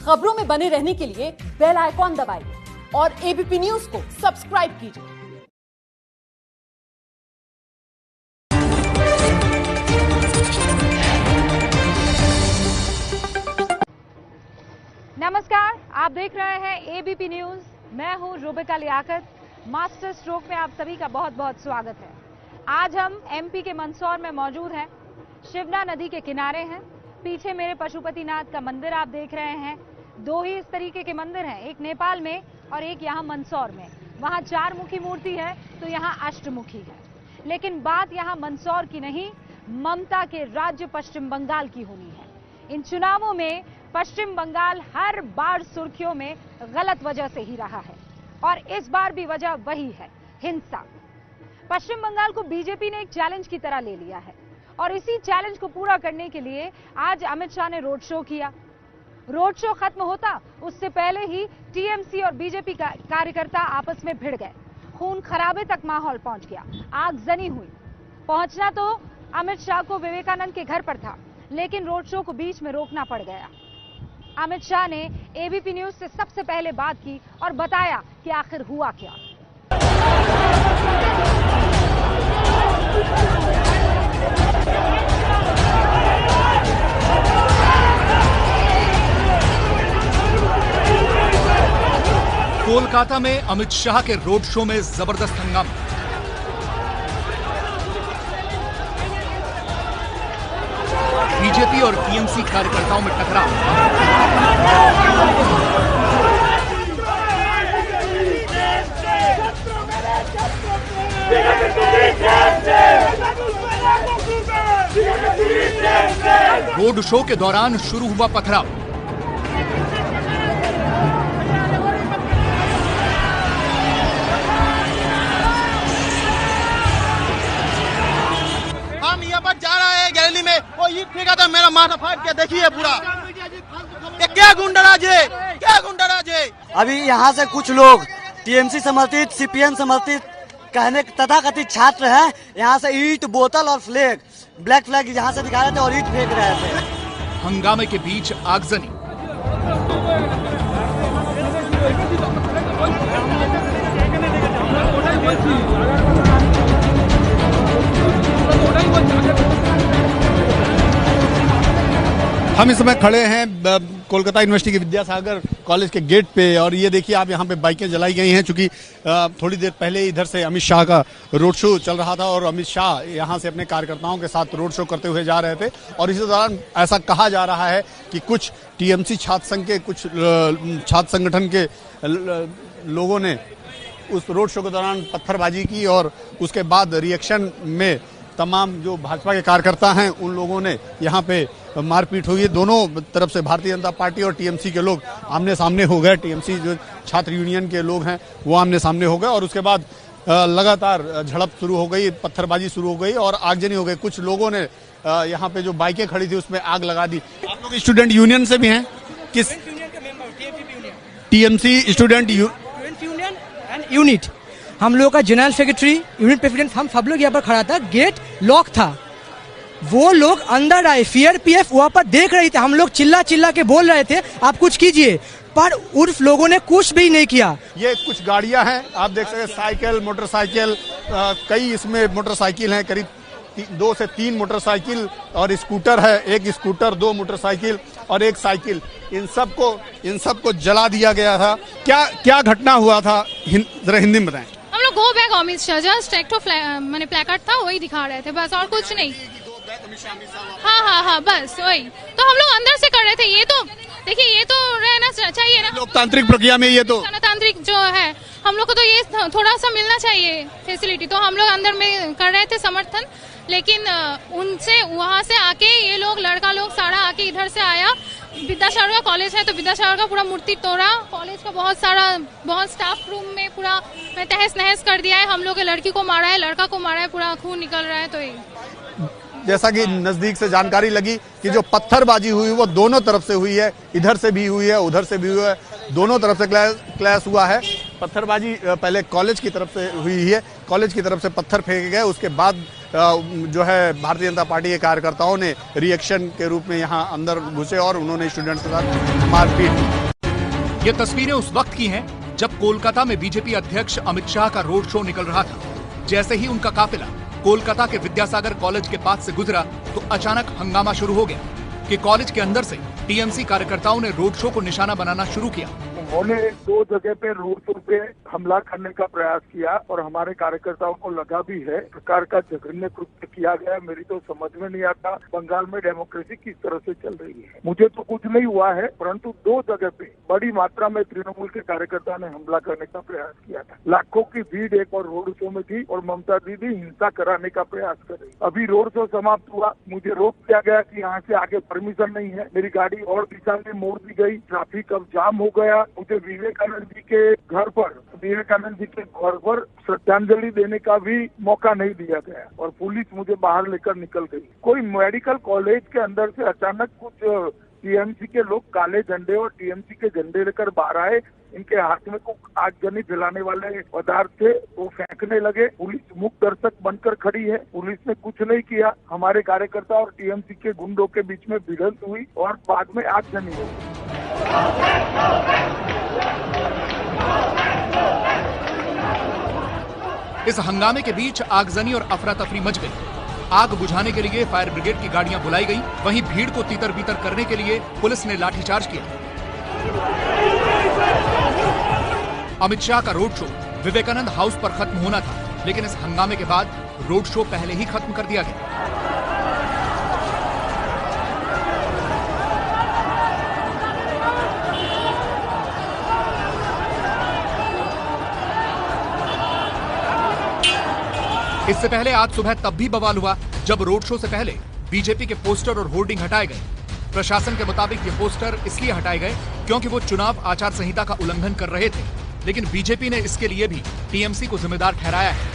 खबरों में बने रहने के लिए बेल आइकॉन दबाइए और एबीपी न्यूज को सब्सक्राइब कीजिए। नमस्कार, आप देख रहे हैं एबीपी न्यूज। मैं हूं रूबिका लियाकत। मास्टर स्ट्रोक में आप सभी का बहुत बहुत स्वागत है। आज हम एमपी के मंदसौर में मौजूद हैं। शिवना नदी के किनारे हैं। पीछे मेरे पशुपतिनाथ का मंदिर आप देख रहे हैं। दो ही इस तरीके के मंदिर हैं, एक नेपाल में और एक यहाँ मंदसौर में। वहाँ 4 मुखी मूर्ति है तो यहाँ अष्टमुखी है। लेकिन बात यहाँ मंदसौर की नहीं, ममता के राज्य पश्चिम बंगाल की होनी है। इन चुनावों में पश्चिम बंगाल हर बार सुर्खियों में गलत वजह से ही रहा है और इस बार भी वजह वही है, हिंसा। पश्चिम बंगाल को बीजेपी ने एक चैलेंज की तरह ले लिया है और इसी चैलेंज को पूरा करने के लिए आज अमित शाह ने रोड शो किया। रोड शो खत्म होता उससे पहले ही टीएमसी और बीजेपी का कार्यकर्ता आपस में भिड़ गए। खून खराबे तक माहौल पहुंच गया, आगजनी हुई। पहुंचना तो अमित शाह को विवेकानंद के घर पर था, लेकिन रोड शो को बीच में रोकना पड़ गया। अमित शाह ने एबीपी न्यूज से सबसे पहले बात की और बताया कि आखिर हुआ क्या। कोलकाता में अमित शाह के रोड शो में जबरदस्त हंगामा। बीजेपी और टीएमसी कार्यकर्ताओं में टकराव। रोड शो के दौरान शुरू हुआ पथराव। हम यहाँ पर जा रहे हैं गैलरी में, वो ईट फेंका था, मेरा माथा फाट गया। देखिए पूरा ये क्या गुंडाराज है, क्या गुंडाराज है। अभी यहाँ से कुछ लोग टीएमसी समर्थित, सीपीएम समर्थित कहने तथाकथित छात्र हैं, यहाँ से ईट, बोतल और फ्लैग, ब्लैक फ्लैग यहाँ से दिखा रहे थे और ईट फेंक रहे थे। हंगामे के बीच आगजनी। हम इस समय खड़े हैं कोलकाता यूनिवर्सिटी के विद्यासागर कॉलेज के गेट पे और ये देखिए आप यहाँ पे बाइकें जलाई गई हैं, चूंकि थोड़ी देर पहले इधर से अमित शाह का रोड शो चल रहा था और अमित शाह यहाँ से अपने कार्यकर्ताओं के साथ रोड शो करते हुए जा रहे थे। और इसी दौरान ऐसा कहा जा रहा है कि कुछ टीएमसी छात्र संघ के, कुछ छात्र संगठन के लोगों ने उस रोड शो के दौरान पत्थरबाजी की और उसके बाद रिएक्शन में तमाम जो भाजपा के कार्यकर्ता हैं उन लोगों ने यहाँ पे मारपीट हुई है। दोनों तरफ से भारतीय जनता पार्टी और टीएमसी के लोग आमने सामने हो गए। टीएमसी जो छात्र यूनियन के लोग हैं वो आमने सामने हो गए और उसके बाद लगातार झड़प शुरू हो गई, पत्थरबाजी शुरू हो गई और आगजनी हो गई। कुछ लोगों ने यहाँ पे जो बाइकें खड़ी थी उसमें आग लगा दी। आप लोग स्टूडेंट यूनियन से भी हैं? किस TMC student union and unit, हम लोगों का जनरल सेक्रेटरी, यूनिट प्रेसिडेंट, हम सब लोग यहाँ पर खड़ा था। गेट लॉक था, वो लोग अंदर आए, सीआरपीएफ वहाँ पर देख रही थी। हम लोग चिल्ला चिल्ला के बोल रहे थे आप कुछ कीजिए, पर उर्फ लोगों ने कुछ भी नहीं किया। ये कुछ गाड़ियां हैं, आप देख सकते हैं, साइकिल, मोटरसाइकिल, कई इसमें मोटरसाइकिल हैं, करीब 2 से 3 मोटरसाइकिल और स्कूटर है, एक स्कूटर, 2 मोटरसाइकिल और एक साइकिल। इन सबको जला दिया गया था। क्या घटना हुआ था, जरा हिंदी में बताएं। हम लोग go back Amit Shah, just एक तो मैंने प्लेकार्ड था वही दिखा रहे थे, बस और कुछ नहीं। हाँ, बस वही। तो हम लोग अंदर से कर रहे थे। ये तो देखिए, ये तो रहना चाहिए ना लोकतांत्रिक प्रक्रिया में। ये तो गणतांत्रिक जो है, हम लोग को तो ये थोड़ा सा मिलना चाहिए फैसिलिटी। तो हम लोग अंदर में कर रहे थे समर्थन, लेकिन उनसे वहाँ से आके ये लोग, लड़का लोग सारा आके इधर से आया। विद्यासागर का कॉलेज है तो विद्यासागर का पूरा मूर्ति तोड़ा, कॉलेज का बहुत स्टाफ रूम में पूरा तहस नहस कर दिया है। हम लोग के लड़की को मारा है, लड़का को मारा है, पूरा खून निकल रहा है। तो जैसा कि नजदीक से जानकारी लगी कि जो पत्थरबाजी हुई वो दोनों तरफ से हुई है, इधर से भी हुई है, उधर से भी हुई है, दोनों तरफ से क्लैश हुआ है। पत्थरबाजी पहले कॉलेज की तरफ से हुई है, कॉलेज की तरफ से पत्थर फेंके गए, उसके बाद जो है भारतीय जनता पार्टी के कार्यकर्ताओं ने रिएक्शन के रूप में यहां अंदर घुसे और उन्होंने स्टूडेंट्स के साथ मारपीट। ये तस्वीरें उस वक्त की हैं जब कोलकाता में बीजेपी अध्यक्ष अमित शाह का रोड शो निकल रहा था। जैसे ही उनका काफिला कोलकाता के विद्यासागर कॉलेज के पास से गुजरा तो अचानक हंगामा शुरू हो गया कि कॉलेज के अंदर से टीएमसी कार्यकर्ताओं ने रोड शो को निशाना बनाना शुरू किया। उन्होंने 2 जगह पे रोड शो पे हमला करने का प्रयास किया और हमारे कार्यकर्ताओं को लगा भी है प्रकार का जघन्य कृत्य किया गया। मेरी तो समझ में नहीं आता बंगाल में डेमोक्रेसी किस तरह से चल रही है। मुझे तो कुछ नहीं हुआ है, परंतु 2 जगह पे बड़ी मात्रा में तृणमूल के कार्यकर्ताओं ने हमला करने का प्रयास किया था। लाखों की भीड़ एक और रोड शो में थी और ममता दीदी हिंसा कराने का प्रयास कर रही। अभी रोड शो समाप्त हुआ, मुझे रोक दिया गया कि यहाँ से आगे परमिशन नहीं है। मेरी गाड़ी और दिशा में मोड़ दी गई, ट्रैफिक अब जाम हो गया। मुझे विवेकानंद जी के घर पर श्रद्धांजलि देने का भी मौका नहीं दिया गया और पुलिस मुझे बाहर लेकर निकल गई। कोई मेडिकल कॉलेज के अंदर से अचानक कुछ टीएमसी के लोग काले झंडे और टीएमसी के झंडे लेकर बाहर आए। इनके हाथ में कुछ आगजनी फैलाने वाले पदार्थ थे, वो फेंकने लगे। पुलिस मुख दर्शक बनकर खड़ी है, पुलिस ने कुछ नहीं किया। हमारे कार्यकर्ता और टीएमसी के गुंडों के बीच में भिड़ंत हुई और बाद में आगजनी हुई। इस हंगामे के बीच आगजनी और अफरा तफरी मच गई। आग बुझाने के लिए फायर ब्रिगेड की गाड़ियां बुलाई गई, वहीं भीड़ को तीतर बीतर करने के लिए पुलिस ने लाठीचार्ज किया। अमित शाह का रोड शो विवेकानंद हाउस पर खत्म होना था, लेकिन इस हंगामे के बाद रोड शो पहले ही खत्म कर दिया गया। इससे पहले आज सुबह तब भी बवाल हुआ जब रोड शो से पहले बीजेपी के पोस्टर और होर्डिंग हटाए गए। प्रशासन के मुताबिक ये पोस्टर इसलिए हटाए गए क्योंकि वो चुनाव आचार संहिता का उल्लंघन कर रहे थे, लेकिन बीजेपी ने इसके लिए भी टीएमसी को जिम्मेदार ठहराया है।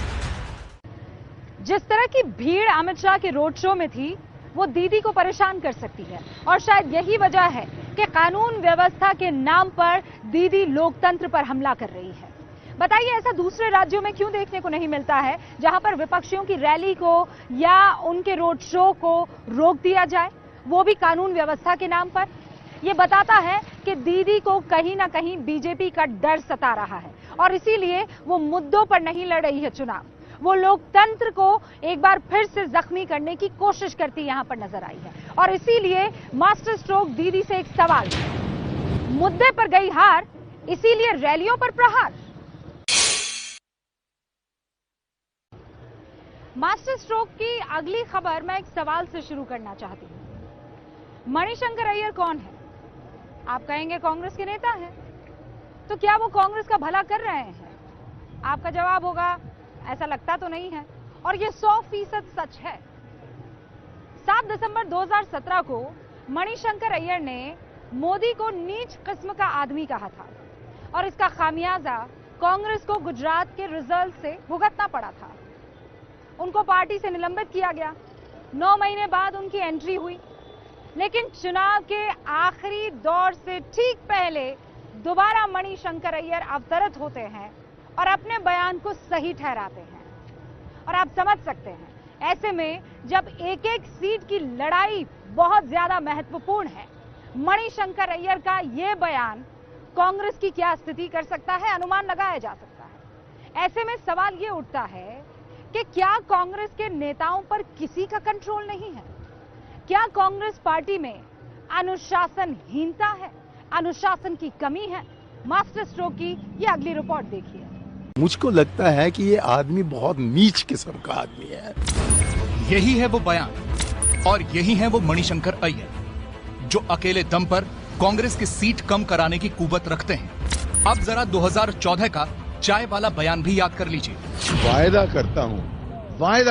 जिस तरह की भीड़ अमित शाह के रोड शो में थी वो दीदी को परेशान कर सकती है और शायद यही वजह है कि कानून व्यवस्था के नाम पर दीदी लोकतंत्र पर हमला कर रही है। बताइए ऐसा दूसरे राज्यों में क्यों देखने को नहीं मिलता है जहां पर विपक्षियों की रैली को या उनके रोड शो को रोक दिया जाए, वो भी कानून व्यवस्था के नाम पर। ये बताता है कि दीदी को कहीं ना कहीं बीजेपी का डर सता रहा है और इसीलिए वो मुद्दों पर नहीं लड़ रही है चुनाव। वो लोकतंत्र को एक बार फिर से जख्मी करने की कोशिश करती यहां पर नजर आई है और इसीलिए मास्टर स्ट्रोक दीदी से एक सवाल, मुद्दे पर गई हार, इसीलिए रैलियों पर प्रहार। मास्टर स्ट्रोक की अगली खबर मैं एक सवाल से शुरू करना चाहती हूं। मणिशंकर अय्यर कौन है? आप कहेंगे कांग्रेस के नेता हैं, तो क्या वो कांग्रेस का भला कर रहे हैं? आपका जवाब होगा ऐसा लगता तो नहीं है और ये 100% सच है। 7 दिसंबर 2017 को मणिशंकर अय्यर ने मोदी को नीच किस्म का आदमी कहा था और इसका खामियाजा कांग्रेस को गुजरात के रिजल्ट से भुगतना पड़ा था। उनको पार्टी से निलंबित किया गया। 9 महीने बाद उनकी एंट्री हुई, लेकिन चुनाव के आखिरी दौर से ठीक पहले दोबारा मणिशंकर अय्यर अवतरित होते हैं और अपने बयान को सही ठहराते हैं। और आप समझ सकते हैं ऐसे में जब एक एक सीट की लड़ाई बहुत ज्यादा महत्वपूर्ण है, मणिशंकर अय्यर का यह बयान कांग्रेस की क्या स्थिति कर सकता है, अनुमान लगाया जा सकता है। ऐसे में सवाल यह उठता है कि क्या कांग्रेस के नेताओं पर किसी का कंट्रोल नहीं है? क्या कांग्रेस पार्टी में अनुशासनहीनता है, अनुशासन की कमी है? मास्टर स्ट्रोक की ये अगली रिपोर्ट देखिए। मुझको लगता है कि ये आदमी बहुत नीच किस्म का आदमी है। यही है वो बयान और यही है वो मणिशंकर अय्यर जो अकेले दम पर कांग्रेस की सीट कम कराने की कुवत रखते हैं। अब जरा 2014 का चाय वाला बयान भी याद कर लीजिए। वायदा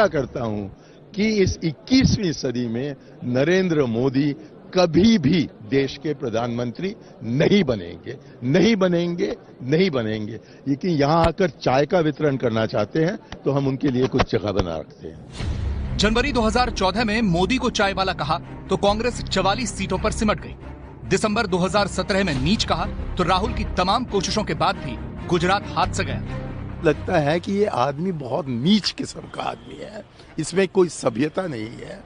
करता हूं कि इस 21वीं सदी में नरेंद्र मोदी कभी भी देश के प्रधानमंत्री नहीं बनेंगे। लेकिन यहां आकर चाय का वितरण करना चाहते हैं तो हम उनके लिए कुछ जगह बना रखते हैं। जनवरी 2014 में मोदी को चाय वाला कहा तो कांग्रेस 44 सीटों पर सिमट गई। दिसंबर 2017 में नीच कहा तो राहुल की तमाम कोशिशों के बाद भी गुजरात हाथ से गया। लगता है कि ये आदमी बहुत नीच किस्म का आदमी है, इसमें कोई सभ्यता नहीं है।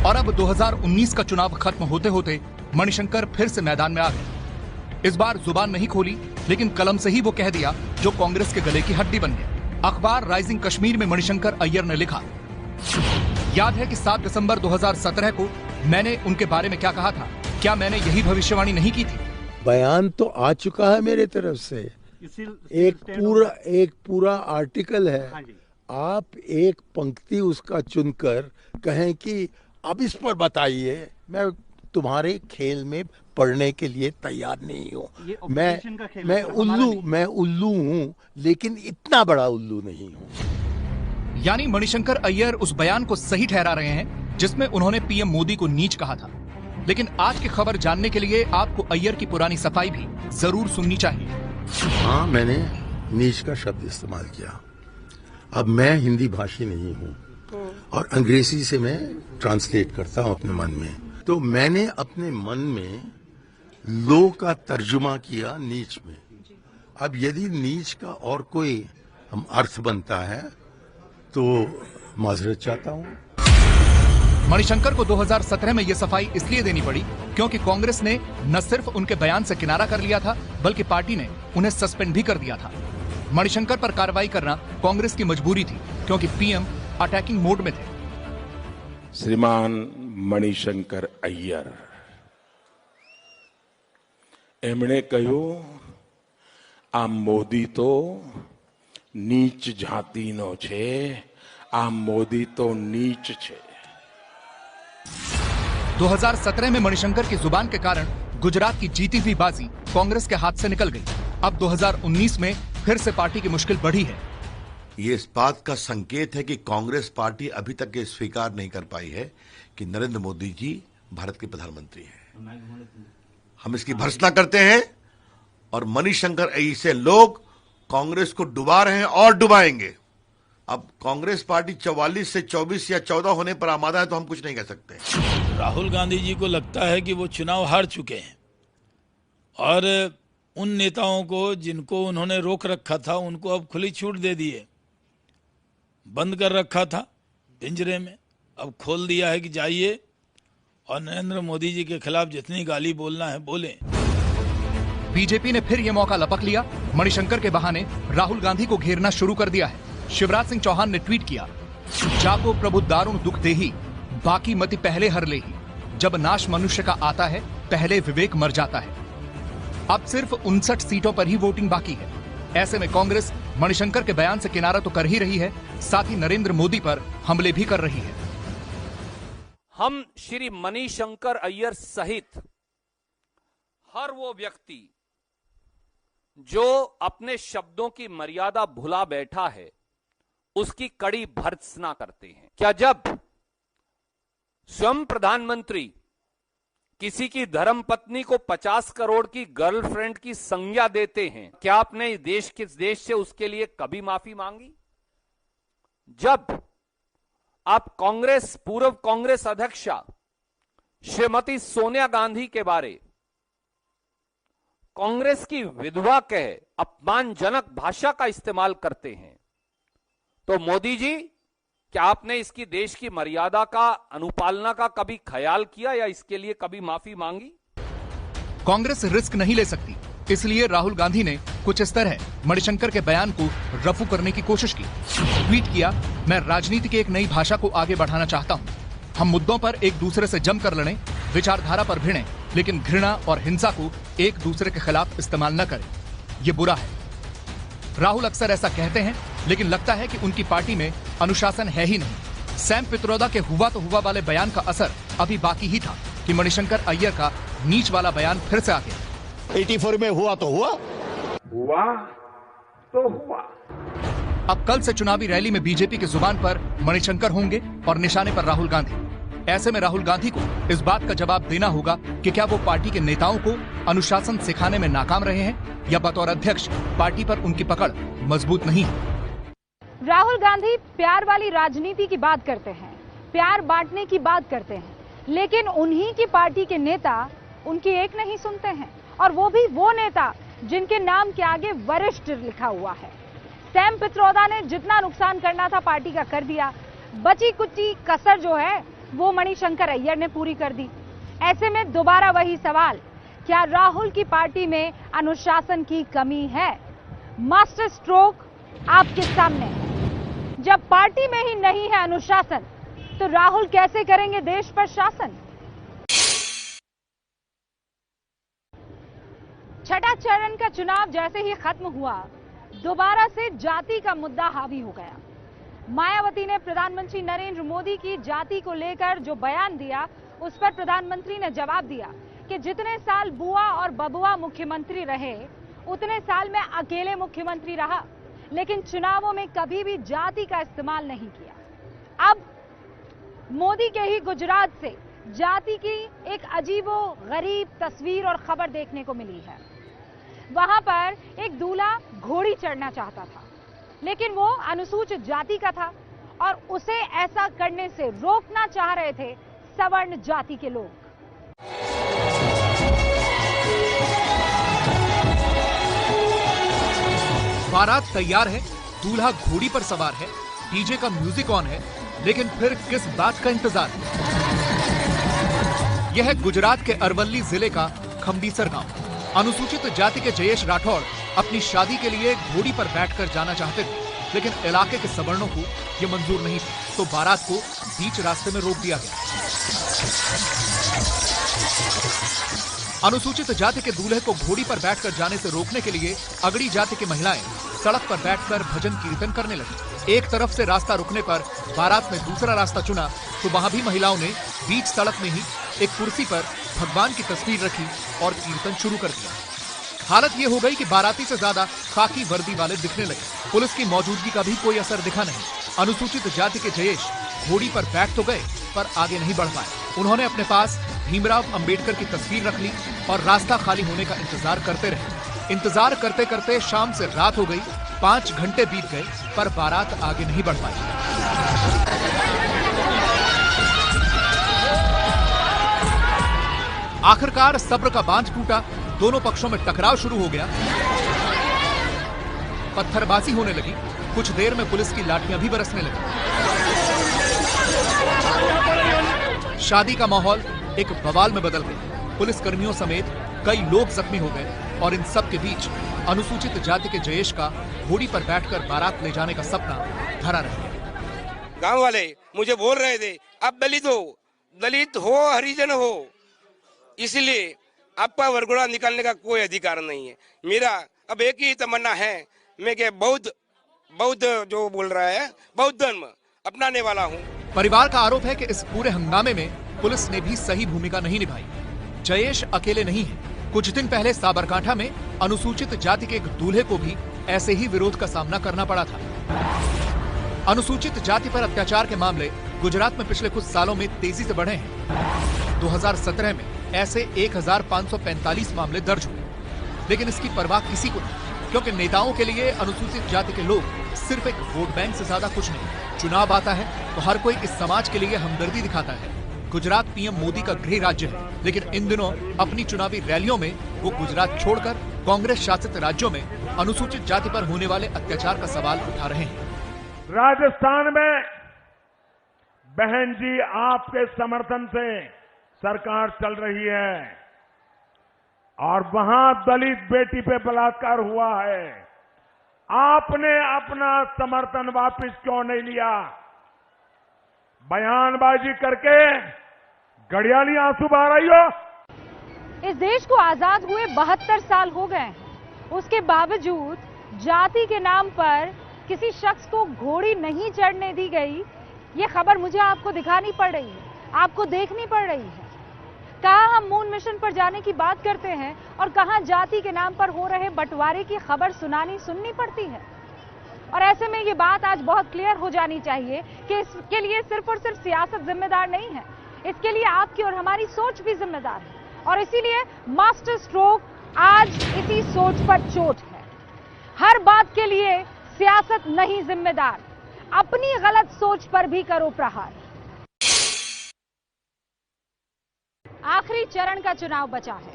और अब 2019 का चुनाव खत्म होते होते मणिशंकर फिर से मैदान में आ गए। इस बार जुबान नहीं खोली, लेकिन कलम से ही वो कह दिया जो कांग्रेस के गले की हड्डी बन गया। अखबार राइजिंग कश्मीर में मणिशंकर अय्यर ने लिखा, याद है कि 7 दिसंबर 2017 को मैंने उनके बारे में क्या कहा था? क्या मैंने यही भविष्यवाणी नहीं की थी? बयान तो आ चुका है मेरे तरफ से, एक पूरा आर्टिकल है। आप एक पंक्ति उसका चुनकर कहें कि अब इस पर बताइए, मैं तुम्हारे खेल में पढ़ने के लिए तैयार नहीं हूँ। मैं उल्लू हूँ, लेकिन इतना बड़ा उल्लू नहीं हूँ। यानी मणिशंकर अय्यर उस बयान को सही ठहरा रहे हैं जिसमें उन्होंने पीएम मोदी को नीच कहा था। लेकिन आज की खबर जानने के लिए आपको अय्यर की पुरानी सफाई भी जरूर सुननी चाहिए। हाँ, मैंने नीच का शब्द इस्तेमाल किया। अब मैं हिंदी भाषी नहीं हूँ और अंग्रेजी से मैं ट्रांसलेट करता हूँ अपने मन में। तो मैंने अपने मन में लो का तर्जुमा किया नीच में। अब यदि नीच का और कोई अर्थ बनता है तो माजरत चाहता हूँ। मणिशंकर को 2017 में यह सफाई इसलिए देनी पड़ी क्योंकि कांग्रेस ने न सिर्फ उनके बयान से किनारा कर लिया था, बल्कि पार्टी ने उन्हें सस्पेंड भी कर दिया था। मणिशंकर पर कार्रवाई करना कांग्रेस की मजबूरी थी क्योंकि पीएम अटैकिंग मोड में थे। श्रीमान मणिशंकर अय्यर एमणे કહ્યું, આ મોદી તો નીચ જાતિનો છે, આ મોદી તો નીચ છે। 2017 में मणिशंकर की जुबान के कारण गुजरात की जीती हुई बाजी कांग्रेस के हाथ से निकल गई। अब 2019 में फिर से पार्टी की मुश्किल बढ़ी है। ये इस बात का संकेत है कि कांग्रेस पार्टी अभी तक ये स्वीकार नहीं कर पाई है कि नरेंद्र मोदी जी भारत के प्रधानमंत्री हैं। हम इसकी भर्त्सना करते हैं और मणिशंकर ऐसे लोग कांग्रेस को डुबा रहे हैं और डुबाएंगे। अब कांग्रेस पार्टी 44 से 24 या 14 होने पर आमादा है तो हम कुछ नहीं कह सकते। राहुल गांधी जी को लगता है कि वो चुनाव हार चुके हैं और उन नेताओं को जिनको उन्होंने रोक रखा था उनको अब खुली छूट दे दी है। बंद कर रखा था पिंजरे में, अब खोल दिया है कि जाइए और नरेंद्र मोदी जी के खिलाफ जितनी गाली बोलना है बोलें। बीजेपी ने फिर यह मौका लपक लिया। मणिशंकर के बहाने राहुल गांधी को घेरना शुरू कर दिया है। शिवराज सिंह चौहान ने ट्वीट किया, जाको प्रभु दारुण दुख देही, बाकी मति पहले हर लेही। जब नाश मनुष्य का आता है, पहले विवेक मर जाता है। अब सिर्फ 59 सीटों पर ही वोटिंग बाकी है। ऐसे में कांग्रेस मणिशंकर के बयान से किनारा तो कर ही रही है, साथ ही नरेंद्र मोदी पर हमले भी कर रही है। हम श्री मणिशंकर अय्यर सहित हर वो व्यक्ति जो अपने शब्दों की मर्यादा भुला बैठा है उसकी कड़ी भर्त्सना करते हैं। क्या जब स्वयं प्रधानमंत्री किसी की धर्मपत्नी को 50 करोड़ की गर्लफ्रेंड की संज्ञा देते हैं, क्या आपने देश से उसके लिए कभी माफी मांगी? जब आप पूर्व कांग्रेस अध्यक्षा श्रीमती सोनिया गांधी के बारे कांग्रेस की विधवा कह अपमानजनक भाषा का इस्तेमाल करते हैं, तो मोदी जी क्या आपने इसकी देश की मर्यादा का अनुपालना का कभी ख्याल किया या इसके लिए कभी माफी मांगी? कांग्रेस रिस्क नहीं ले सकती, इसलिए राहुल गांधी ने कुछ इस तरह मणिशंकर के बयान को रफू करने की कोशिश की। ट्वीट किया, मैं राजनीति की एक नई भाषा को आगे बढ़ाना चाहता हूं। हम मुद्दों पर एक दूसरे से जमकर लड़ें, विचारधारा पर भिड़ें, लेकिन घृणा और हिंसा को एक दूसरे के खिलाफ इस्तेमाल न करें। ये बुरा है। राहुल अक्सर ऐसा कहते हैं, लेकिन लगता है कि उनकी पार्टी में अनुशासन है ही नहीं। सैम पित्रोदा के हुआ तो हुआ वाले बयान का असर अभी बाकी ही था कि मणिशंकर अय्यर का नीच वाला बयान फिर से आ गया। 84 में हुआ तो हुआ तो हुआ। अब कल से चुनावी रैली में बीजेपी की जुबान पर मणिशंकर होंगे और निशाने पर राहुल गांधी। ऐसे में राहुल गांधी को इस बात का जवाब देना होगा कि क्या वो पार्टी के नेताओं को अनुशासन सिखाने में नाकाम रहे हैं या बतौर अध्यक्ष पार्टी पर उनकी पकड़ मजबूत नहीं है। राहुल गांधी प्यार वाली राजनीति की बात करते हैं, प्यार बांटने की बात करते हैं, लेकिन उन्हीं की पार्टी के नेता उनकी एक नहीं सुनते हैं, और वो भी वो नेता जिनके नाम के आगे वरिष्ठ लिखा हुआ है। सैम पित्रोदा ने जितना नुकसान करना था पार्टी का कर दिया, बची कुची कसर जो है वो मणिशंकर अय्यर ने पूरी कर दी। ऐसे में दोबारा वही सवाल, क्या राहुल की पार्टी में अनुशासन की कमी है? मास्टर स्ट्रोक आपके सामने है। जब पार्टी में ही नहीं है अनुशासन, तो राहुल कैसे करेंगे देश पर शासन? छठा चरण का चुनाव जैसे ही खत्म हुआ, दोबारा से जाति का मुद्दा हावी हो गया। मायावती ने प्रधानमंत्री नरेंद्र मोदी की जाति को लेकर जो बयान दिया, उस पर प्रधानमंत्री ने जवाब दिया कि जितने साल बुआ और बबुआ मुख्यमंत्री रहे, उतने साल मैं अकेले मुख्यमंत्री रहा, लेकिन चुनावों में कभी भी जाति का इस्तेमाल नहीं किया। अब मोदी के ही गुजरात से जाति की एक अजीबो गरीब तस्वीर और खबर देखने को मिली है। वहां पर एक दूल्हा घोड़ी चढ़ना चाहता था, लेकिन वो अनुसूचित जाति का था और उसे ऐसा करने से रोकना चाह रहे थे सवर्ण जाति के लोग। बारात तैयार है, दूल्हा घोड़ी पर सवार है, डीजे का म्यूजिक ऑन है, लेकिन फिर किस बात का इंतजार? यह है गुजरात के अरवल्ली जिले का खंबीसर गांव। अनुसूचित जाति के जयेश राठौड़ अपनी शादी के लिए घोड़ी पर बैठकर जाना चाहते थे, लेकिन इलाके के सवर्णों को यह मंजूर नहीं था, तो बारात को बीच रास्ते में रोक दिया गया। अनुसूचित जाति के दूल्हे को घोड़ी पर बैठकर जाने से रोकने के लिए अगड़ी जाति की महिलाएं सड़क पर बैठकर भजन कीर्तन करने लगी। एक तरफ से रास्ता रुकने पर बारात में दूसरा रास्ता चुना, तो वहां भी महिलाओं ने बीच सड़क में ही एक कुर्सी पर भगवान की तस्वीर रखी और कीर्तन शुरू कर दिया। हालत ये हो गई कि बाराती से ज्यादा खाकी वर्दी वाले दिखने लगे। पुलिस की मौजूदगी का भी कोई असर दिखा नहीं। अनुसूचित जाति के जयेश घोड़ी पर बैठ तो गए, पर आगे नहीं बढ़ पाए। उन्होंने अपने पास भीमराव अंबेडकर की तस्वीर रख ली और रास्ता खाली होने का इंतजार करते रहे। इंतजार करते करते शाम से रात हो गई, 5 घंटे बीत गए, पर बारात आगे नहीं बढ़ पाई। आखिरकार सब्र का बांध टूटा, दोनों पक्षों में टकराव शुरू हो गया, पत्थरबाजी होने लगी। कुछ देर में पुलिस की लाठियां भी बरसने लगी। शादी का माहौल एक बवाल में बदल गया। पुलिस कर्मियों समेत कई लोग जख्मी हो गए और इन सब के बीच अनुसूचित जाति के जयेश का घोड़ी पर बैठकर बारात ले जाने का सपना धरा रह गया। गांव वाले मुझे बोल रहे थे, आप दलित हो हरिजन हो, इसलिए आपका वरगुड़ा निकालने का कोई अधिकार नहीं है। मेरा अब एक ही तमन्ना है, मैं के बौद्ध जो बोल रहा है, बौद्ध धर्म अपनाने वाला हूँ। परिवार का आरोप है कि इस पूरे हंगामे में पुलिस ने भी सही भूमिका नहीं निभाई। जयेश अकेले नहीं है। कुछ दिन पहले साबरकांठा में अनुसूचित जाति के एक दूल्हे को भी ऐसे ही विरोध का सामना करना पड़ा था। अनुसूचित जाति पर अत्याचार के मामले गुजरात में पिछले कुछ सालों में तेजी से बढ़े हैं। 2017 में ऐसे 1545 मामले दर्ज हुए, लेकिन इसकी परवाह किसी को नहीं, क्योंकि नेताओं के लिए अनुसूचित जाति के लोग सिर्फ एक वोट बैंक से ज्यादा कुछ नहीं। चुनाव आता है तो हर कोई इस समाज के लिए हमदर्दी दिखाता है। गुजरात पीएम मोदी का गृह राज्य है, लेकिन इन दिनों अपनी चुनावी रैलियों में वो गुजरात छोड़कर कांग्रेस शासित राज्यों में अनुसूचित जाति पर होने वाले अत्याचार का सवाल उठा रहे हैं। राजस्थान में बहन जी आपके समर्थन से सरकार चल रही है और वहां दलित बेटी पे बलात्कार हुआ है। आपने अपना समर्थन वापस क्यों नहीं लिया? बयानबाजी करके घड़ियाली आंसू बहा रही हो। इस देश को आजाद हुए 72 साल हो गए हैं, उसके बावजूद जाति के नाम पर किसी शख्स को घोड़ी नहीं चढ़ने दी गई। ये खबर मुझे आपको दिखानी पड़ रही है, आपको देखनी पड़ रही है। कहां हम मून मिशन पर जाने की बात करते हैं और कहां जाति के नाम पर हो रहे बंटवारे की खबर सुननी पड़ती है। और ऐसे में ये बात आज बहुत क्लियर हो जानी चाहिए कि इसके लिए सिर्फ और सिर्फ सियासत जिम्मेदार नहीं है, इसके लिए आपकी और हमारी सोच भी जिम्मेदार है। और इसीलिए मास्टर स्ट्रोक आज इसी सोच पर चोट है। हर बात के लिए सियासत नहीं जिम्मेदार, अपनी गलत सोच पर भी करो प्रहार। आखिरी चरण का चुनाव बचा है,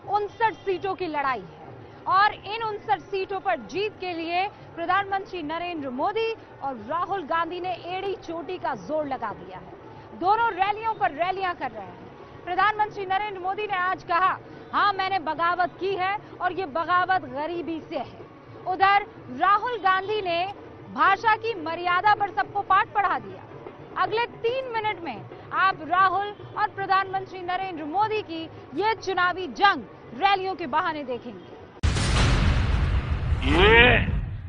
59 सीटों की लड़ाई है और इन 59 सीटों पर जीत के लिए प्रधानमंत्री नरेंद्र मोदी और राहुल गांधी ने एड़ी चोटी का जोर लगा दिया है। दोनों रैलियों पर रैलियां कर रहे हैं। प्रधानमंत्री नरेंद्र मोदी ने आज कहा, हाँ मैंने बगावत की है और ये बगावत गरीबी से है। उधर राहुल गांधी ने भाषा की मर्यादा पर सबको पाठ पढ़ा दिया। अगले 3 मिनट में आप राहुल और प्रधानमंत्री नरेंद्र मोदी की ये चुनावी जंग रैलियों के बहाने देखेंगे। ये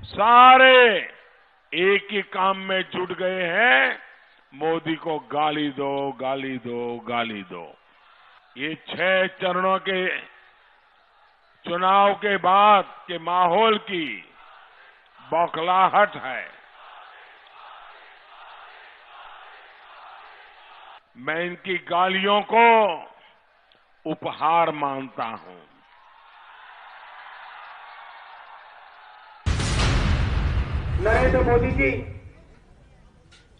सारे एक ही काम में जुट गए हैं, मोदी को गाली दो, गाली दो, गाली दो। ये 6 चरणों के चुनाव के बाद के माहौल की बौखलाहट है। मैं इनकी गालियों को उपहार मानता हूं। नरेंद्र मोदी जी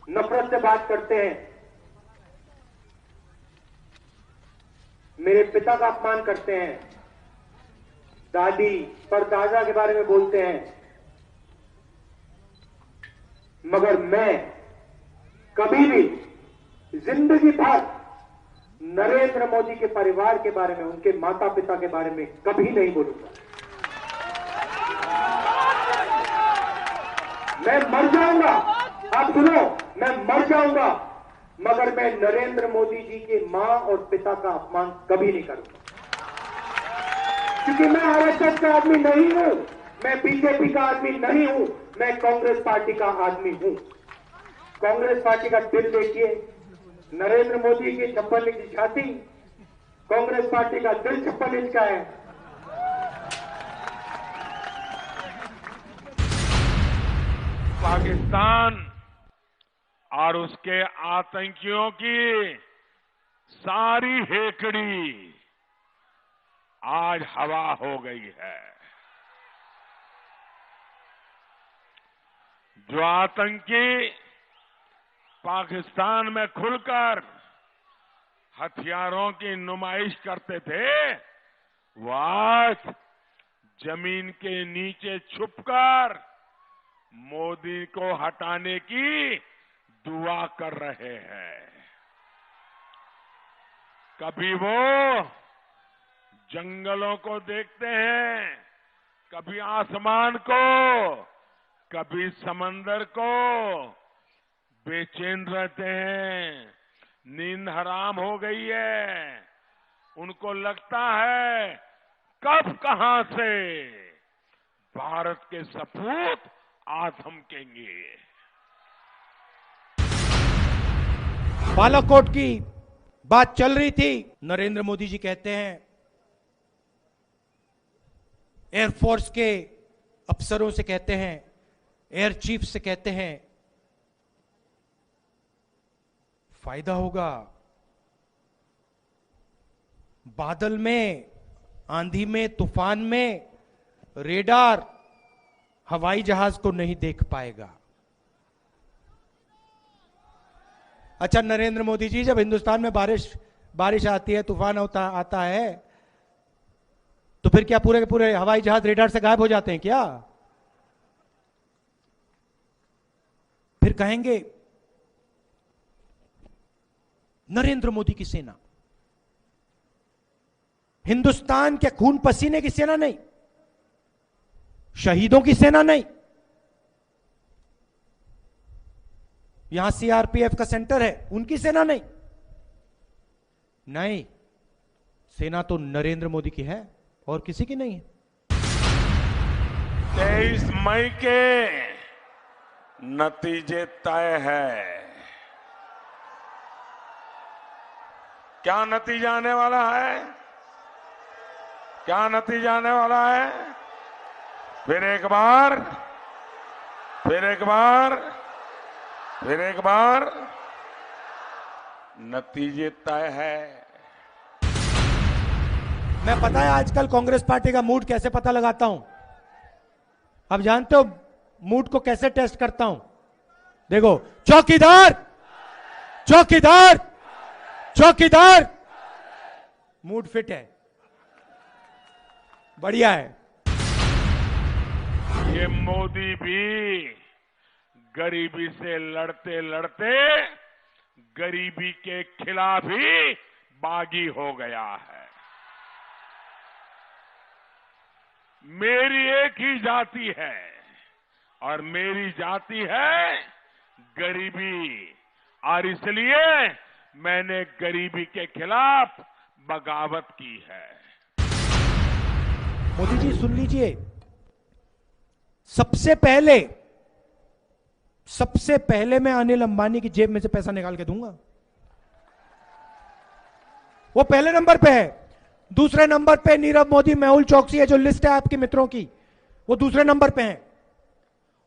नफरत से बात करते हैं, मेरे पिता का अपमान करते हैं, दादी परदादा के बारे में बोलते हैं, मगर मैं कभी भी जिंदगी भर नरेंद्र मोदी के परिवार के बारे में, उनके माता पिता के बारे में कभी नहीं बोलूंगा। मैं मर जाऊंगा, आप सुनो, मैं मर जाऊंगा, मगर मैं नरेंद्र मोदी जी के मां और पिता का अपमान कभी नहीं करूंगा। क्योंकि मैं आरएसएस का आदमी नहीं हूं, मैं बीजेपी का आदमी नहीं हूं, मैं कांग्रेस पार्टी का आदमी हूं। कांग्रेस पार्टी का दिल देखिए, नरेंद्र मोदी की 56 इंच की छाती, कांग्रेस पार्टी का दिल 56 इंच का है। पाकिस्तान और उसके आतंकियों की सारी हेकड़ी आज हवा हो गई है। जो आतंकी पाकिस्तान में खुलकर हथियारों की नुमाइश करते थे, वो आज जमीन के नीचे छुपकर मोदी को हटाने की दुआ कर रहे हैं। कभी वो जंगलों को देखते हैं, कभी आसमान को, कभी समंदर को, बेचैन रहते हैं, नींद हराम हो गई है। उनको लगता है कब कहां से भारत के सपूत आ धमकेंगे। बालाकोट की बात चल रही थी। नरेंद्र मोदी जी कहते हैं एयरफोर्स के अफसरों से कहते हैं, एयर चीफ से कहते हैं, फायदा होगा। बादल में, आंधी में, तूफान में रेडार हवाई जहाज को नहीं देख पाएगा। अच्छा नरेंद्र मोदी जी, जब हिंदुस्तान में बारिश आती है, तूफान आता है, तो फिर क्या पूरे के पूरे हवाई जहाज रेडार से गायब हो जाते हैं क्या? फिर कहेंगे नरेंद्र मोदी की सेना हिंदुस्तान के खून पसीने की सेना नहीं, शहीदों की सेना नहीं। यहां सीआरपीएफ का सेंटर है, उनकी सेना नहीं। नहीं, सेना तो नरेंद्र मोदी की है और किसी की नहीं है। 23 मई के नतीजे तय है। क्या नतीजा आने वाला है? क्या नतीजा आने वाला है? फिर एक बार, फिर एक बार, फिर एक बार, नतीजे तय है। मैं पता है आजकल कांग्रेस पार्टी का मूड कैसे पता लगाता हूं। अब जानते हो मूड को कैसे टेस्ट करता हूं? देखो, चौकीदार, चौकीदार, चौकीदार, मूड फिट है, बढ़िया है। कि मोदी भी गरीबी से लड़ते लड़ते गरीबी के खिलाफ ही बागी हो गया है। मेरी एक ही जाति है और मेरी जाति है गरीबी, और इसलिए मैंने गरीबी के खिलाफ बगावत की है। मोदी जी सुन लीजिए, सबसे पहले मैं अनिल अंबानी की जेब में से पैसा निकाल के दूंगा। वो पहले नंबर पे है। दूसरे नंबर पे नीरव मोदी, मेहुल चोकसी है, जो लिस्ट है आपके मित्रों की, वो दूसरे नंबर पे है।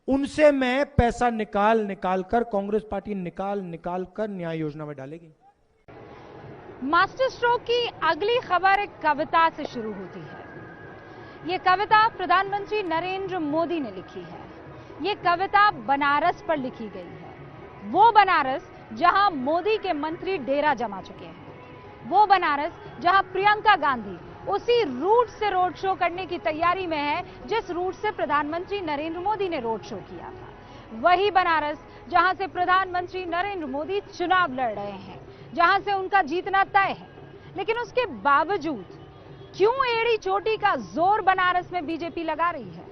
उनसे मैं पैसा निकाल कर कांग्रेस पार्टी निकाल कर न्याय योजना में डालेगी। मास्टर स्ट्रोक की अगली खबर एक कविता से शुरू होती है। ये कविता प्रधानमंत्री नरेंद्र मोदी ने लिखी है। ये कविता बनारस पर लिखी गई है। वो बनारस जहां मोदी के मंत्री डेरा जमा चुके हैं, वो बनारस जहां प्रियंका गांधी उसी रूट से रोड शो करने की तैयारी में है जिस रूट से प्रधानमंत्री नरेंद्र मोदी ने रोड शो किया था। वही बनारस जहां से प्रधानमंत्री नरेंद्र मोदी चुनाव लड़ रहे हैं, जहां से उनका जीतना तय है। लेकिन उसके बावजूद क्यों एड़ी चोटी का जोर बनारस में बीजेपी लगा रही है?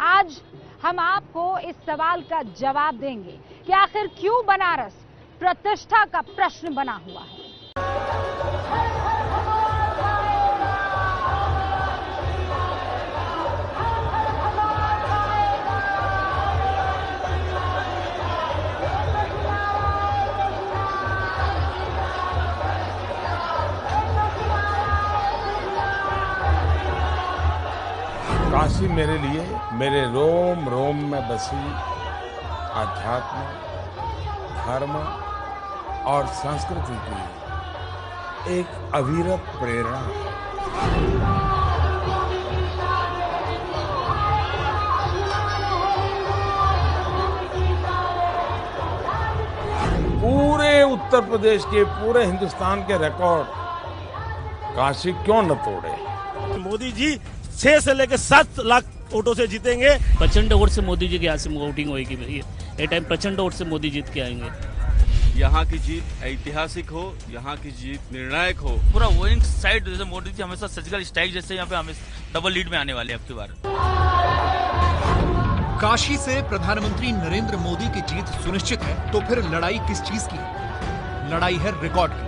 आज हम आपको इस सवाल का जवाब देंगे कि आखिर क्यों बनारस प्रतिष्ठा का प्रश्न बना हुआ है। काशी मेरे लिए मेरे रोम रोम में बसी आध्यात्म, धर्म और संस्कृति की एक अविरत प्रेरणा है। पूरे उत्तर प्रदेश के, पूरे हिंदुस्तान के रिकॉर्ड काशी क्यों न तोड़े। मोदी जी 6 से लेकर 7 लाख वोटों से जीतेंगे। प्रचंड वोट से मोदी जी के यहाँ से वोटिंग होगी। ये टाइम प्रचंड वोट से मोदी जीत के आएंगे। यहाँ की जीत ऐतिहासिक हो, यहाँ की जीत निर्णायक हो। पूरा वोइंग साइड जैसे मोदी जी हमेशा सर्जिकल स्ट्राइक जैसे यहाँ पे हमें डबल लीड में आने वाले हैं अब की बार। काशी से प्रधानमंत्री नरेंद्र मोदी की जीत सुनिश्चित है तो फिर लड़ाई किस चीज की है? लड़ाई है रिकॉर्ड की।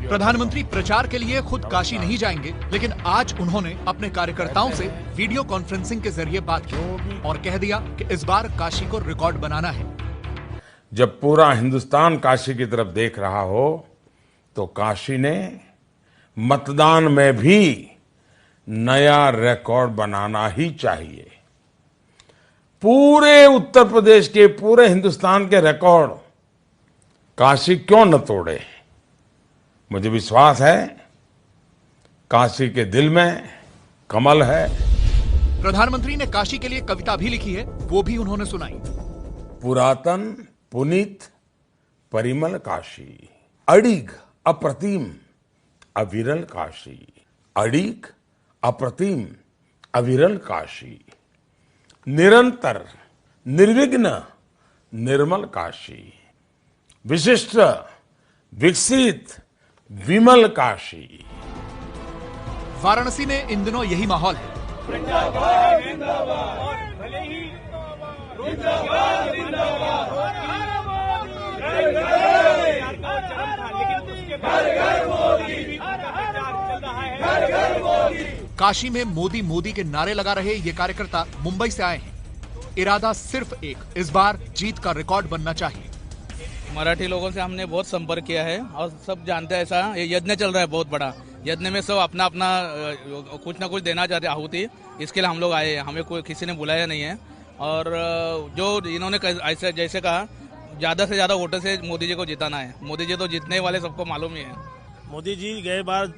प्रधानमंत्री प्रचार के लिए खुद काशी नहीं जाएंगे, लेकिन आज उन्होंने अपने कार्यकर्ताओं से वीडियो कॉन्फ्रेंसिंग के जरिए बात की और कह दिया कि इस बार काशी को रिकॉर्ड बनाना है। जब पूरा हिंदुस्तान काशी की तरफ देख रहा हो तो काशी ने मतदान में भी नया रिकॉर्ड बनाना ही चाहिए। पूरे उत्तर प्रदेश के, पूरे हिंदुस्तान के रिकॉर्ड काशी क्यों न तोड़े। मुझे विश्वास है काशी के दिल में कमल है। प्रधानमंत्री ने काशी के लिए कविता भी लिखी है, वो भी उन्होंने सुनाई। पुरातन पुनीत परिमल काशी, अडिग अप्रतिम अविरल काशी, अडिग अप्रतिम अविरल काशी, निरंतर निर्विघ्न निर्मल काशी, विशिष्ट विकसित विमल काशी। वाराणसी में इन दिनों यही माहौल है। काशी में मोदी मोदी के नारे लगा रहे ये कार्यकर्ता मुंबई से आए हैं। इरादा सिर्फ एक, इस बार जीत का रिकॉर्ड बनना चाहिए। मराठी लोगों से हमने बहुत संपर्क किया है और सब जानते हैं ऐसा ये यज्ञ चल रहा है बहुत बड़ा। यज्ञ में सब अपना अपना कुछ ना कुछ देना चाहते हैं आहुति, इसके लिए हम लोग आए हैं। हमें कोई किसी ने बुलाया नहीं है और जो इन्होंने ऐसे जैसे कहा ज्यादा से ज्यादा वोटों से मोदी जी को जिताना है। मोदी जी तो जीतने वाले सबको मालूम ही है। मोदी जी गए बार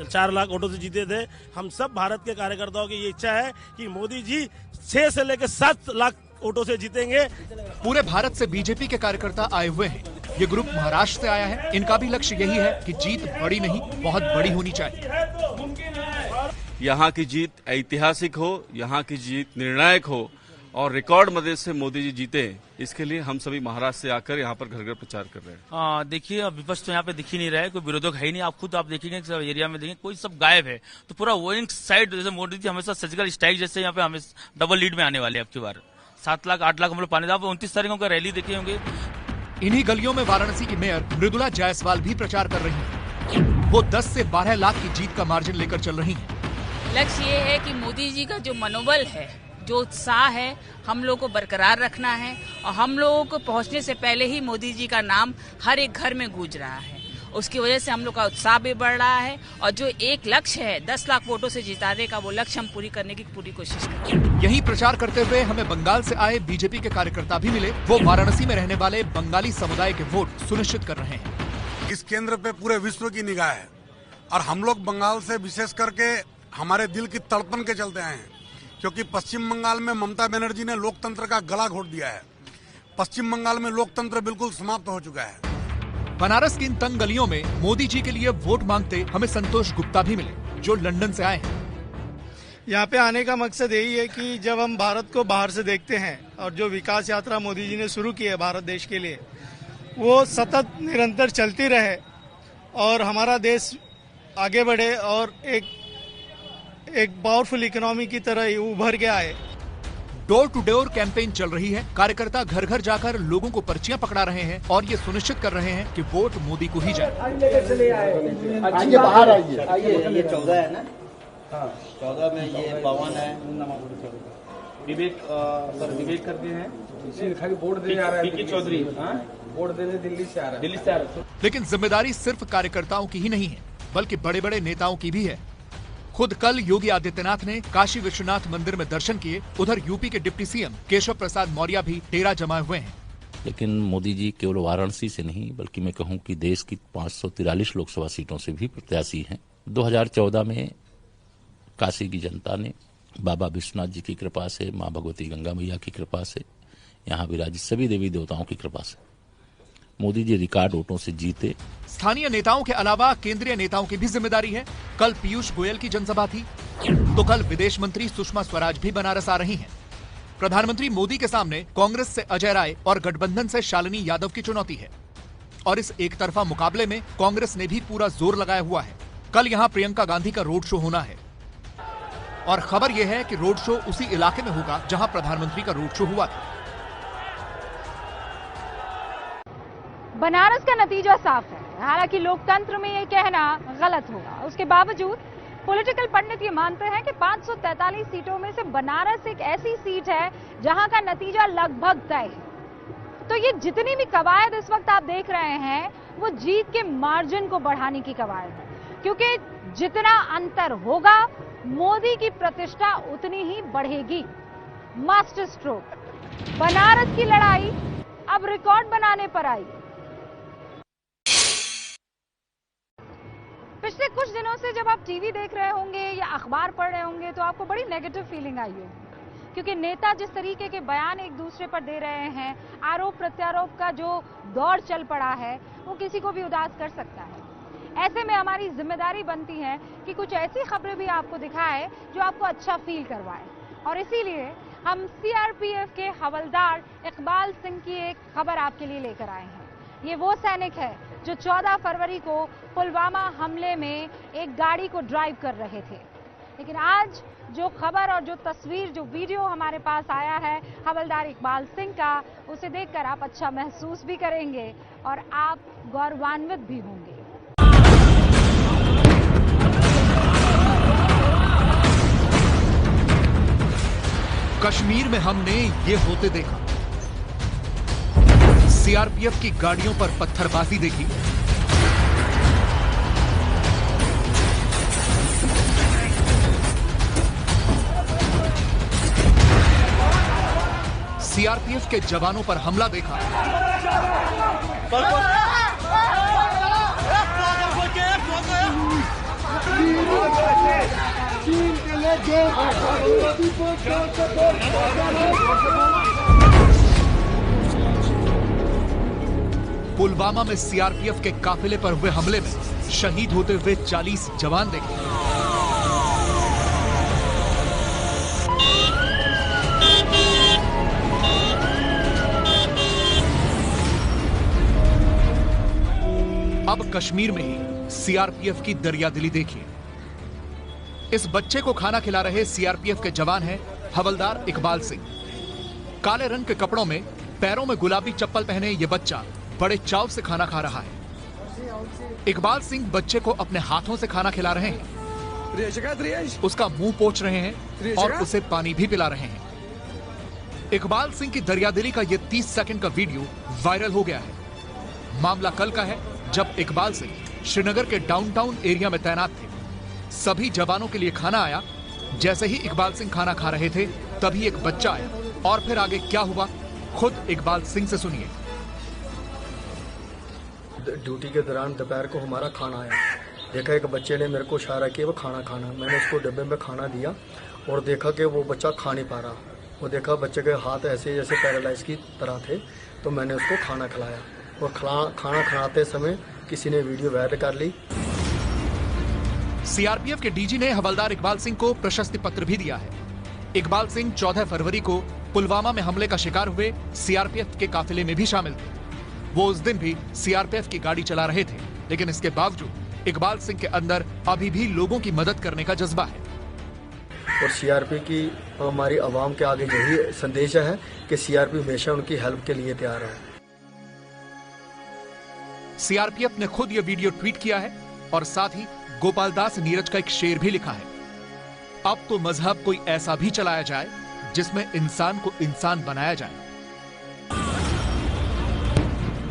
4 लाख वोटों से जीते थे। हम सब भारत के कार्यकर्ताओं की ये इच्छा है कि मोदी जी 6 से लेकर 7 लाख वोटों से जीतेंगे। पूरे भारत से बीजेपी के कार्यकर्ता आए हुए हैं। ये ग्रुप महाराष्ट्र से आया है। इनका भी लक्ष्य यही है कि जीत बड़ी नहीं बहुत बड़ी होनी चाहिए। यहाँ की जीत ऐतिहासिक हो, यहाँ की जीत निर्णायक हो और रिकॉर्ड मदद से मोदी जी जीते, इसके लिए हम सभी महाराष्ट्र से आकर यहाँ पर घर घर प्रचार कर रहे हैं। देखिए, अब विपक्ष तो यहाँ पे दिख ही नहीं रहा है, कोई विरोधक है ही नहीं। आप खुद आप देखेंगे सब एरिया में देखेंगे कोई सब गायब है। तो पूरा वोइंग साइड, जैसे मोदी जी हमेशा सर्जिकल स्ट्राइक जैसे यहाँ पे हमें डबल लीड में आने वाले अब की बार 7 लाख 8 लाख हम लोग पाने। आप 29 तारीखों का रैली देखे होंगे। इन्हीं गलियों में वाराणसी की मेयर मृदुला जायसवाल भी प्रचार कर रही हैं। वो 10 से 12 लाख की जीत का मार्जिन लेकर चल रही हैं। लक्ष्य ये है कि मोदी जी का जो मनोबल है, जो उत्साह है, हम लोग को बरकरार रखना है और हम लोगों को पहुंचने से पहले ही मोदी जी का नाम हर एक घर में गूंज रहा है। उसकी वजह से हम लोग का उत्साह भी बढ़ रहा है और जो एक लक्ष्य है 10 लाख वोटों से जिताने का, वो लक्ष्य हम पूरी करने की पूरी कोशिश करेंगे। यही प्रचार करते हुए हमें बंगाल से आए बीजेपी के कार्यकर्ता भी मिले। वो वाराणसी में रहने वाले बंगाली समुदाय के वोट सुनिश्चित कर रहे हैं। इस केंद्र पे पूरे विश्व की निगाह है और हम लोग बंगाल से विशेष करके हमारे दिल की तड़पन के चलते आए हैं, क्योंकि पश्चिम बंगाल में ममता बनर्जी ने लोकतंत्र का गला घोट दिया है। पश्चिम बंगाल में लोकतंत्र बिल्कुल समाप्त हो चुका है। बनारस की इन तंग गलियों में मोदी जी के लिए वोट मांगते हमें संतोष गुप्ता भी मिले, जो लंदन से आए हैं। यहाँ पे आने का मकसद यही है कि जब हम भारत को बाहर से देखते हैं और जो विकास यात्रा मोदी जी ने शुरू की है भारत देश के लिए, वो सतत निरंतर चलती रहे और हमारा देश आगे बढ़े और एक पावरफुल इकोनॉमी की तरह उभर के आए। डोर टू डोर कैंपेन चल रही है। कार्यकर्ता घर घर जाकर लोगों को पर्चियां पकड़ा रहे हैं और ये सुनिश्चित कर रहे हैं कि वोट मोदी को ही जाए। आइए बाहर आइए। ये 14 है ना? हाँ, 14 में ये पवन है, विवेक सर विवेक करके हैं, वोट देने आ रहा है चौधरी, वोट देने दिल्ली से आ रहा है। लेकिन जिम्मेदारी सिर्फ कार्यकर्ताओं की ही नहीं है, बल्कि बड़े बड़े नेताओं की भी है। खुद कल योगी आदित्यनाथ ने काशी विश्वनाथ मंदिर में दर्शन किए। उधर यूपी के डिप्टी सीएम केशव प्रसाद मौर्य भी डेरा जमाए हुए हैं। लेकिन मोदी जी केवल वाराणसी से नहीं, बल्कि मैं कहूं कि देश की 543 लोकसभा सीटों से भी प्रत्याशी हैं। 2014 में काशी की जनता ने बाबा विश्वनाथ जी की कृपा से, माँ भगवती गंगा मैया की कृपा से, यहाँ विराजित सभी देवी देवताओं की कृपा से मोदी जी रिकॉर्ड वोटों से जीते। स्थानीय नेताओं के अलावा केंद्रीय नेताओं की भी जिम्मेदारी है। कल पीयूष गोयल की जनसभा थी, तो कल विदेश मंत्री सुषमा स्वराज भी बनारस आ रही हैं। प्रधानमंत्री मोदी के सामने कांग्रेस से अजय राय और गठबंधन से शालिनी यादव की चुनौती है और इस एक तरफा मुकाबले में कांग्रेस ने भी पूरा जोर लगाया हुआ है। कल यहाँ प्रियंका गांधी का रोड शो होना है और खबर यह है कि रोड शो उसी इलाके में होगा जहां प्रधानमंत्री का रोड शो हुआ था। बनारस का नतीजा साफ है। हालांकि लोकतंत्र में ये कहना गलत होगा। उसके बावजूद पॉलिटिकल पंडित ये मानते हैं कि 543 सीटों में से बनारस एक ऐसी सीट है जहां का नतीजा लगभग तय है। तो ये जितनी भी कवायद इस वक्त आप देख रहे हैं, वो जीत के मार्जिन को बढ़ाने की कवायद है, क्योंकि जितना अंतर होगा मोदी की प्रतिष्ठा उतनी ही बढ़ेगी। मास्टर स्ट्रोक, बनारस की लड़ाई अब रिकॉर्ड बनाने पर आई। पिछले कुछ दिनों से जब आप टीवी देख रहे होंगे या अखबार पढ़ रहे होंगे तो आपको बड़ी नेगेटिव फीलिंग आई होगी, क्योंकि नेता जिस तरीके के बयान एक दूसरे पर दे रहे हैं, आरोप प्रत्यारोप का जो दौर चल पड़ा है, वो किसी को भी उदास कर सकता है। ऐसे में हमारी जिम्मेदारी बनती है कि कुछ ऐसी खबरें भी आपको दिखाए जो आपको अच्छा फील करवाए, और इसीलिए हम सीआरपीएफ के हवलदार इकबाल सिंह की एक खबर आपके लिए लेकर आए हैं। ये वो सैनिक है जो 14 फरवरी को पुलवामा हमले में एक गाड़ी को ड्राइव कर रहे थे। लेकिन आज जो खबर और जो तस्वीर, जो वीडियो हमारे पास आया है हवलदार इकबाल सिंह का, उसे देखकर आप अच्छा महसूस भी करेंगे और आप गौरवान्वित भी होंगे। कश्मीर में हमने ये होते देखा। सीआरपीएफ की गाड़ियों पर पत्थरबाजी देखी, सीआरपीएफ के जवानों पर हमला देखा, पुलवामा में सीआरपीएफ के काफिले पर हुए हमले में शहीद होते हुए 40 जवान देखे। अब कश्मीर में ही सीआरपीएफ की दरियादिली देखिए। इस बच्चे को खाना खिला रहे सीआरपीएफ के जवान हैं हवलदार इकबाल सिंह। काले रंग के कपड़ों में, पैरों में गुलाबी चप्पल पहने ये बच्चा बड़े चाव से खाना खा रहा है। इकबाल सिंह बच्चे को अपने हाथों से खाना खिला रहे हैं, उसका मुंह पोंछ रहे हैं और उसे पानी भी पिला रहे हैं। इकबाल सिंह की दरियादिली का ये 30 सेकंड का वीडियो वायरल हो गया है। मामला कल का है, जब इकबाल सिंह श्रीनगर के डाउनटाउन एरिया में तैनात थे। सभी जवानों के लिए खाना आया। जैसे ही इकबाल सिंह खाना खा रहे थे, तभी एक बच्चा आया और फिर आगे क्या हुआ, खुद इकबाल सिंह से सुनिए। ड्यूटी के दौरान दोपहर को हमारा खाना आया, देखा एक बच्चे ने मेरे को इशारा किया वो खाना खाना। मैंने उसको डब्बे में खाना दिया और देखा कि वो बच्चा खा नहीं पा रहा। वो देखा बच्चे के हाथ ऐसे जैसे पैरालाइज की तरह थे, तो मैंने उसको खाना खिलाया और खाना खिलाते समय किसी ने वीडियो वायरल कर ली। सीआरपीएफ के डीजी ने हवलदार इकबाल सिंह को प्रशस्ति पत्र भी दिया है। इकबाल सिंह 14 फरवरी को पुलवामा में हमले का शिकार हुए सीआरपीएफ के काफिले में भी शामिल थे। वो उस दिन भी सीआरपीएफ की गाड़ी चला रहे थे, लेकिन इसके बावजूद इकबाल सिंह के अंदर अभी भी लोगों की मदद करने का जज्बा है। और सीआरपी की हमारी आवाम के आगे यही संदेश है कि सीआरपी हमेशा उनकी हेल्प के लिए तैयार है। सीआरपीएफ ने खुद यह वीडियो ट्वीट किया है और साथ ही गोपाल दास नीरज का एक शेर भी लिखा है। अब तो मजहब कोई ऐसा भी चलाया जाए जिसमें इंसान को इंसान बनाया जाए।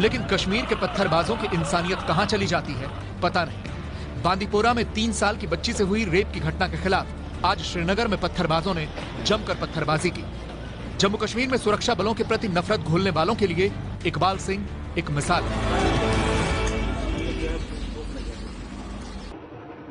लेकिन कश्मीर के पत्थरबाजों की इंसानियत कहां चली जाती है पता नहीं। बांदीपोरा में 3 साल की बच्ची से हुई रेप की घटना के खिलाफ आज श्रीनगर में पत्थरबाजों ने जमकर पत्थरबाजी की। जम्मू कश्मीर में सुरक्षा बलों के प्रति नफरत घोलने वालों के लिए इकबाल सिंह एक मिसाल है।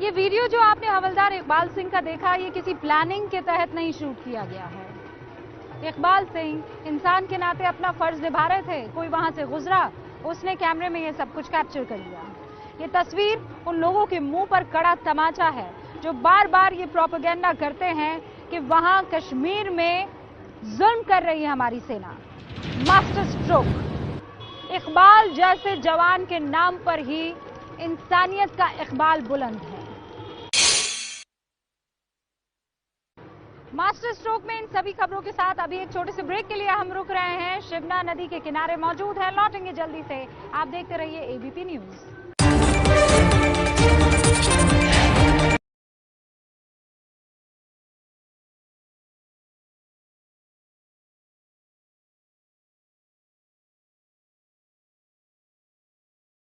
ये वीडियो जो आपने हवलदार इकबाल सिंह का देखा, ये किसी प्लानिंग के तहत नहीं शूट किया गया है। इकबाल सिंह इंसान के नाते अपना फर्ज निभा रहे थे, कोई वहां से गुजरा, उसने कैमरे में ये सब कुछ कैप्चर कर लिया। ये तस्वीर उन लोगों के मुंह पर कड़ा तमाचा है जो बार बार ये प्रोपेगेंडा करते हैं कि वहां कश्मीर में जुल्म कर रही है हमारी सेना। Master stroke. इकबाल जैसे जवान के नाम पर ही इंसानियत का इकबाल बुलंद है। मास्टर स्ट्रोक में इन सभी खबरों के साथ अभी एक छोटे से ब्रेक के लिए हम रुक रहे हैं। शिवना नदी के किनारे मौजूद है, लौटेंगे जल्दी से। आप देखते रहिए एबीपी न्यूज।